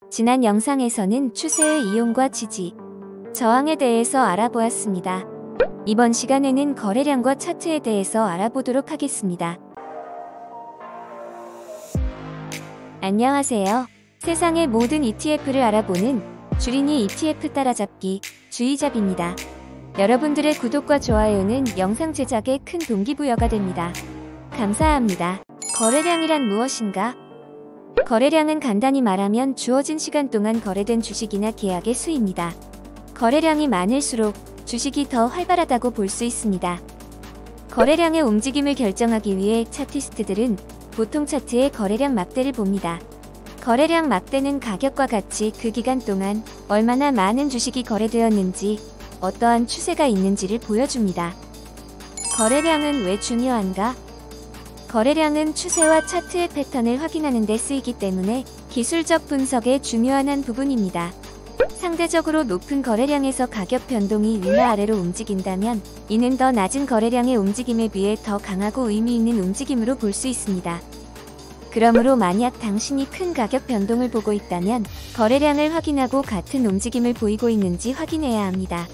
지난 영상에서는 추세의 이용과 지지, 저항에 대해서 알아보았습니다. 이번 시간에는 거래량과 차트에 대해서 알아보도록 하겠습니다. 안녕하세요. 세상의 모든 ETF를 알아보는 주린이 ETF 따라잡기 주의잡입니다. 여러분들의 구독과 좋아요는 영상 제작에 큰 동기부여가 됩니다. 감사합니다. 거래량이란 무엇인가? 거래량은 간단히 말하면 주어진 시간 동안 거래된 주식이나 계약의 수입니다. 거래량이 많을수록 주식이 더 활발하다고 볼 수 있습니다. 거래량의 움직임을 결정하기 위해 차티스트들은 보통 차트의 거래량 막대를 봅니다. 거래량 막대는 가격과 같이 그 기간 동안 얼마나 많은 주식이 거래되었는지, 어떠한 추세가 있는지를 보여줍니다. 거래량은 왜 중요한가? 거래량은 추세와 차트의 패턴을 확인하는 데 쓰이기 때문에 기술적 분석의 중요한 한 부분입니다. 상대적으로 높은 거래량에서 가격 변동이 위나 아래로 움직인다면 이는 더 낮은 거래량의 움직임에 비해 더 강하고 의미 있는 움직임으로 볼 수 있습니다. 그러므로 만약 당신이 큰 가격 변동을 보고 있다면 거래량을 확인하고 같은 움직임을 보이고 있는지 확인해야 합니다.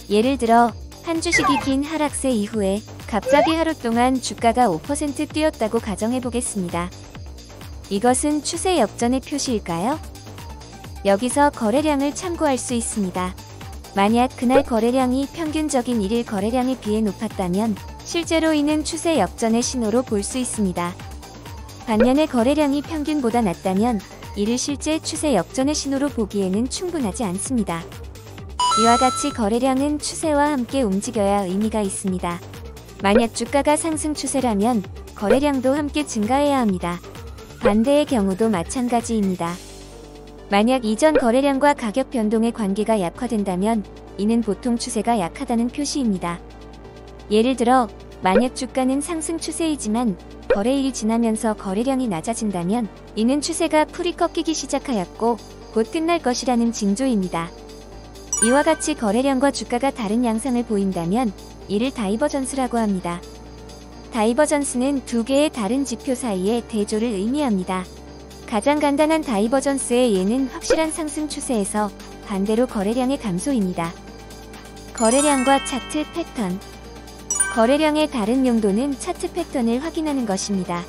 예를 들어 한 주식이 긴 하락세 이후에 갑자기 하루 동안 주가가 5% 뛰었다고 가정해 보겠습니다. 이것은 추세 역전의 표시일까요? 여기서 거래량을 참고할 수 있습니다. 만약 그날 거래량이 평균적인 일일 거래량에 비해 높았다면 실제로 이는 추세 역전의 신호로 볼 수 있습니다. 반면에 거래량이 평균보다 낮다면 이를 실제 추세 역전의 신호로 보기에는 충분하지 않습니다. 이와 같이 거래량은 추세와 함께 움직여야 의미가 있습니다. 만약 주가가 상승 추세라면 거래량도 함께 증가해야 합니다. 반대의 경우도 마찬가지입니다. 만약 이전 거래량과 가격 변동의 관계가 약화된다면 이는 보통 추세가 약하다는 표시입니다. 예를 들어 만약 주가는 상승 추세이지만 거래일이 지나면서 거래량이 낮아진다면 이는 추세가 풀이 꺾이기 시작하였고 곧 끝날 것이라는 징조입니다. 이와 같이 거래량과 주가가 다른 양상을 보인다면 이를 다이버전스라고 합니다. 다이버전스는 두 개의 다른 지표 사이의 대조를 의미합니다. 가장 간단한 다이버전스의 예는 확실한 상승 추세에서 반대로 거래량의 감소입니다. 거래량과 차트 패턴. 거래량의 다른 용도는 차트 패턴을 확인하는 것입니다.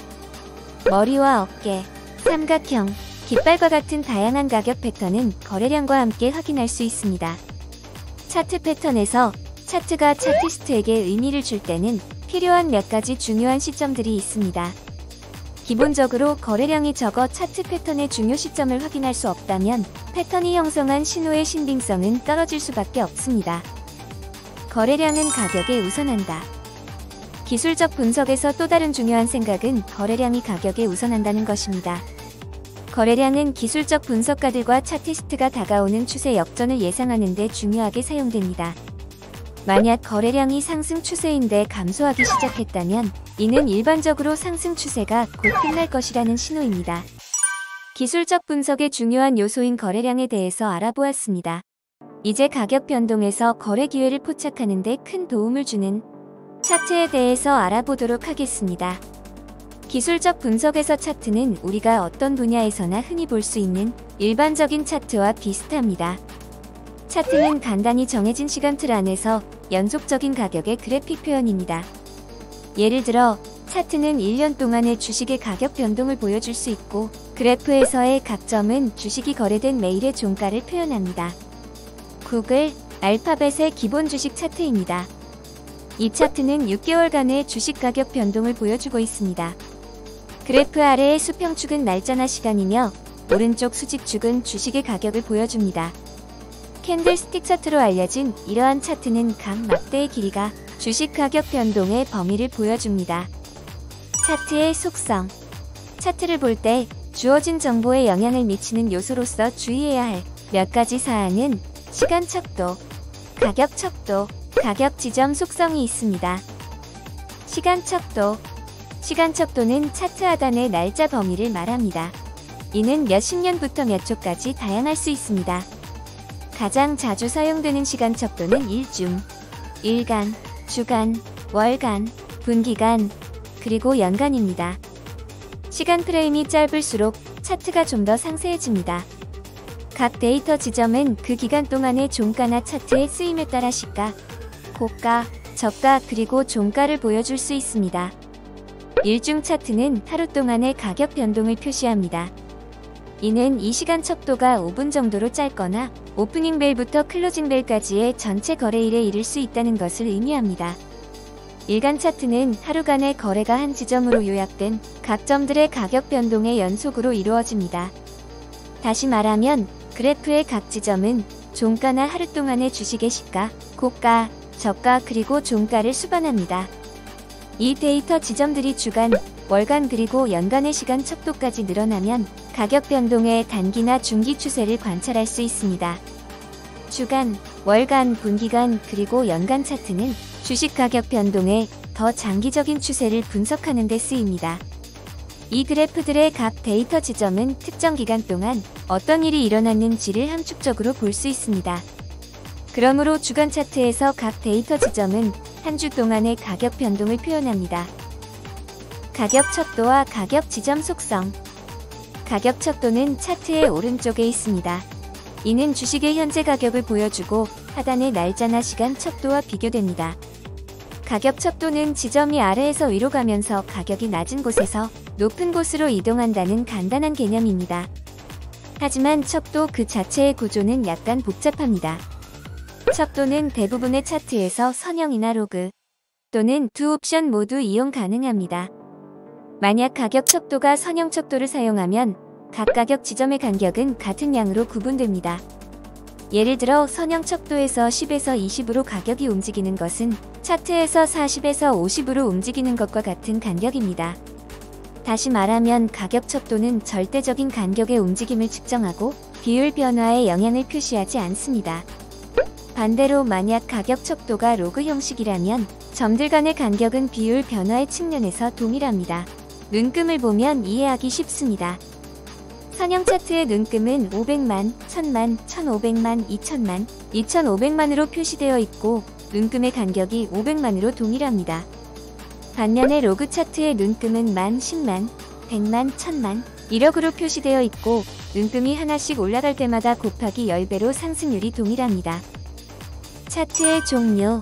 머리와 어깨, 삼각형, 깃발과 같은 다양한 가격 패턴은 거래량과 함께 확인할 수 있습니다. 차트 패턴에서 차트가 차티스트에게 의미를 줄 때는 필요한 몇 가지 중요한 시점들이 있습니다. 기본적으로 거래량이 적어 차트 패턴의 중요 시점을 확인할 수 없다면 패턴이 형성한 신호의 신빙성은 떨어질 수밖에 없습니다. 거래량은 가격에 우선한다. 기술적 분석에서 또 다른 중요한 생각은 거래량이 가격에 우선한다는 것입니다. 거래량은 기술적 분석가들과 차티스트가 다가오는 추세 역전을 예상하는 데 중요하게 사용됩니다. 만약 거래량이 상승 추세인데 감소하기 시작했다면 이는 일반적으로 상승 추세가 곧 끝날 것이라는 신호입니다. 기술적 분석의 중요한 요소인 거래량에 대해서 알아보았습니다. 이제 가격 변동에서 거래 기회를 포착하는 데 큰 도움을 주는 차트에 대해서 알아보도록 하겠습니다. 기술적 분석에서 차트는 우리가 어떤 분야에서나 흔히 볼 수 있는 일반적인 차트와 비슷합니다. 차트는 간단히 정해진 시간틀 안에서 연속적인 가격의 그래픽 표현입니다. 예를 들어 차트는 1년 동안의 주식의 가격 변동을 보여줄 수 있고 그래프에서의 각 점은 주식이 거래된 매일의 종가를 표현합니다. 구글, 알파벳의 기본 주식 차트입니다. 이 차트는 6개월간의 주식 가격 변동을 보여주고 있습니다. 그래프 아래의 수평축은 날짜나 시간이며 오른쪽 수직축은 주식의 가격을 보여줍니다. 캔들스틱 차트로 알려진 이러한 차트는 각 막대의 길이가 주식 가격 변동의 범위를 보여줍니다. 차트의 속성. 차트를 볼 때 주어진 정보에 영향을 미치는 요소로서 주의해야 할 몇 가지 사항은 시간 척도, 가격 척도, 가격 지점 속성이 있습니다. 시간 척도. 시간 척도는 차트 하단의 날짜 범위를 말합니다. 이는 몇십 년부터 몇 초까지 다양할 수 있습니다. 가장 자주 사용되는 시간 척도는 일중, 일간, 주간, 월간, 분기간, 그리고 연간입니다. 시간 프레임이 짧을수록 차트가 좀 더 상세해집니다. 각 데이터 지점은 그 기간 동안의 종가나 차트의 쓰임에 따라 시가, 고가, 저가 그리고 종가를 보여줄 수 있습니다. 일중 차트는 하루 동안의 가격 변동을 표시합니다. 이는 이 시간 척도가 5분 정도로 짧거나 오프닝 벨부터 클로징 벨까지의 전체 거래일에 이를 수 있다는 것을 의미합니다. 일간 차트는 하루간의 거래가 한 지점으로 요약된 각 점들의 가격 변동의 연속으로 이루어집니다. 다시 말하면 그래프의 각 지점은 종가나 하루 동안의 주식의 시가, 고가, 저가 그리고 종가를 수반합니다. 이 데이터 지점들이 주간, 월간 그리고 연간의 시간 척도까지 늘어나면 가격 변동의 단기나 중기 추세를 관찰할 수 있습니다. 주간, 월간, 분기간 그리고 연간 차트는 주식 가격 변동의 더 장기적인 추세를 분석하는 데 쓰입니다. 이 그래프들의 각 데이터 지점은 특정 기간 동안 어떤 일이 일어났는지를 함축적으로 볼 수 있습니다. 그러므로 주간 차트에서 각 데이터 지점은 한 주 동안의 가격 변동을 표현합니다. 가격 척도와 가격 지점 속성. 가격 척도는 차트의 오른쪽에 있습니다. 이는 주식의 현재 가격을 보여주고 하단의 날짜나 시간 척도와 비교됩니다. 가격 척도는 지점이 아래에서 위로 가면서 가격이 낮은 곳에서 높은 곳으로 이동한다는 간단한 개념입니다. 하지만 척도 그 자체의 구조는 약간 복잡합니다. 척도는 대부분의 차트에서 선형이나 로그 또는 두 옵션 모두 이용 가능합니다. 만약 가격 척도가 선형 척도를 사용하면 각 가격 지점의 간격은 같은 양으로 구분됩니다. 예를 들어 선형 척도에서 10에서 20으로 가격이 움직이는 것은 차트에서 40에서 50으로 움직이는 것과 같은 간격입니다. 다시 말하면 가격 척도는 절대적인 간격의 움직임을 측정하고 비율 변화에 영향을 표시하지 않습니다. 반대로 만약 가격 척도가 로그 형식이라면 점들 간의 간격은 비율 변화의 측면에서 동일합니다. 눈금을 보면 이해하기 쉽습니다. 선형 차트의 눈금은 500만, 1000만, 1500만, 2000만, 2500만으로 표시되어 있고 눈금의 간격이 500만으로 동일합니다. 반면에 로그 차트의 눈금은 만, 10만, 100만, 1000만, 1억으로 표시되어 있고 눈금이 하나씩 올라갈 때마다 곱하기 10배로 상승률이 동일합니다. 차트의 종류.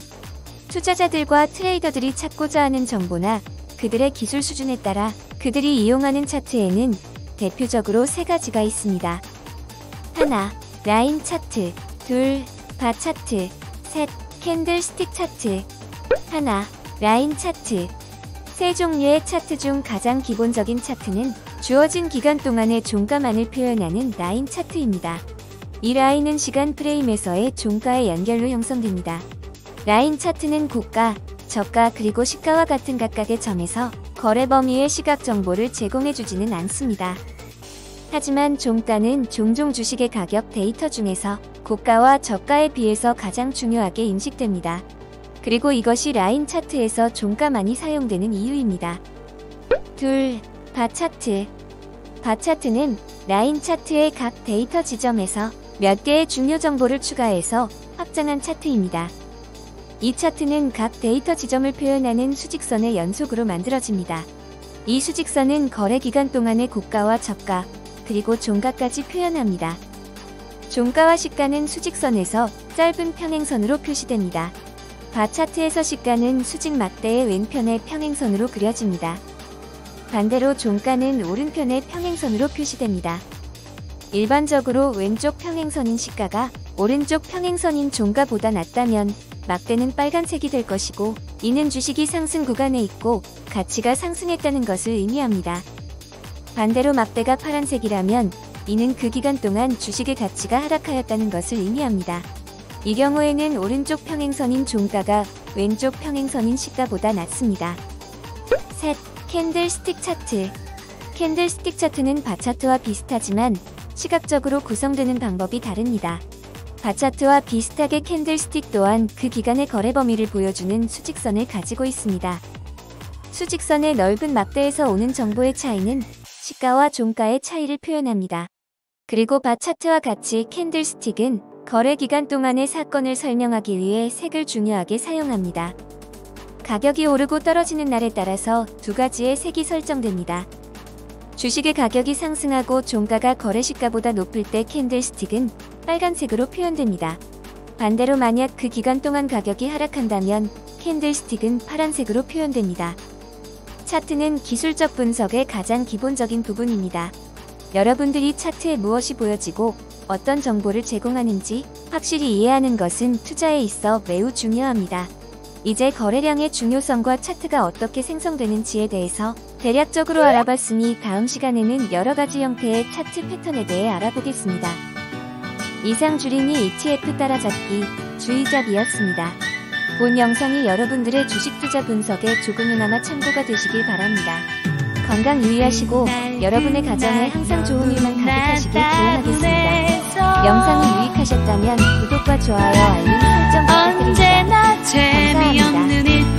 투자자들과 트레이더들이 찾고자 하는 정보나 그들의 기술 수준에 따라 그들이 이용하는 차트에는 대표적으로 세 가지가 있습니다. 하나, 라인 차트. 둘, 바 차트. 셋, 캔들스틱 차트. 하나, 라인 차트. 세 종류의 차트 중 가장 기본적인 차트는 주어진 기간 동안의 종가만을 표현하는 라인 차트입니다. 이 라인은 시간 프레임에서의 종가의 연결로 형성됩니다. 라인 차트는 고가, 저가 그리고 시가와 같은 각각의 점에서 거래 범위의 시각 정보를 제공해주지는 않습니다. 하지만 종가는 종종 주식의 가격 데이터 중에서 고가와 저가에 비해서 가장 중요하게 인식됩니다. 그리고 이것이 라인 차트에서 종가만이 사용되는 이유입니다. 둘, 바 차트. 바 차트는 라인 차트의 각 데이터 지점에서 몇 개의 중요 정보를 추가해서 확장한 차트입니다. 이 차트는 각 데이터 지점을 표현하는 수직선의 연속으로 만들어집니다. 이 수직선은 거래 기간 동안의 고가와 저가, 그리고 종가까지 표현합니다. 종가와 시가는 수직선에서 짧은 평행선으로 표시됩니다. 바 차트에서 시가는 수직 막대의 왼편의 평행선으로 그려집니다. 반대로 종가는 오른편의 평행선으로 표시됩니다. 일반적으로 왼쪽 평행선인 시가가 오른쪽 평행선인 종가보다 낮다면 막대는 빨간색이 될 것이고, 이는 주식이 상승 구간에 있고 가치가 상승했다는 것을 의미합니다. 반대로 막대가 파란색이라면 이는 그 기간 동안 주식의 가치가 하락하였다는 것을 의미합니다. 이 경우에는 오른쪽 평행선인 종가가 왼쪽 평행선인 시가보다 낮습니다. 셋, 캔들스틱 차트. 캔들스틱 차트는 바 차트와 비슷하지만 시각적으로 구성되는 방법이 다릅니다. 바 차트와 비슷하게 캔들스틱 또한 그 기간의 거래 범위를 보여주는 수직선을 가지고 있습니다. 수직선의 넓은 막대에서 오는 정보의 차이는 시가와 종가의 차이를 표현합니다. 그리고 바 차트와 같이 캔들스틱은 거래 기간 동안의 사건을 설명하기 위해 색을 중요하게 사용합니다. 가격이 오르고 떨어지는 날에 따라서 두 가지의 색이 설정됩니다. 주식의 가격이 상승하고 종가가 거래시가보다 높을 때 캔들스틱은 빨간색으로 표현됩니다. 반대로 만약 그 기간 동안 가격이 하락한다면 캔들스틱은 파란색으로 표현됩니다. 차트는 기술적 분석의 가장 기본적인 부분입니다. 여러분들이 차트에 무엇이 보여지고 어떤 정보를 제공하는지 확실히 이해하는 것은 투자에 있어 매우 중요합니다. 이제 거래량의 중요성과 차트가 어떻게 생성되는지에 대해서 대략적으로 알아봤으니 다음 시간에는 여러가지 형태의 차트 패턴에 대해 알아보겠습니다. 이상 주린이 ETF 따라잡기 주의잡이었습니다. 본 영상이 여러분들의 주식 투자 분석에 조금이나마 참고가 되시길 바랍니다. 건강 유의하시고 여러분의 가정에 항상 좋은 일만 가득하시길 기원하겠습니다. 영상이 유익하셨다면 구독과 좋아요, 알림 설정 부탁드립니다. 감사합니다.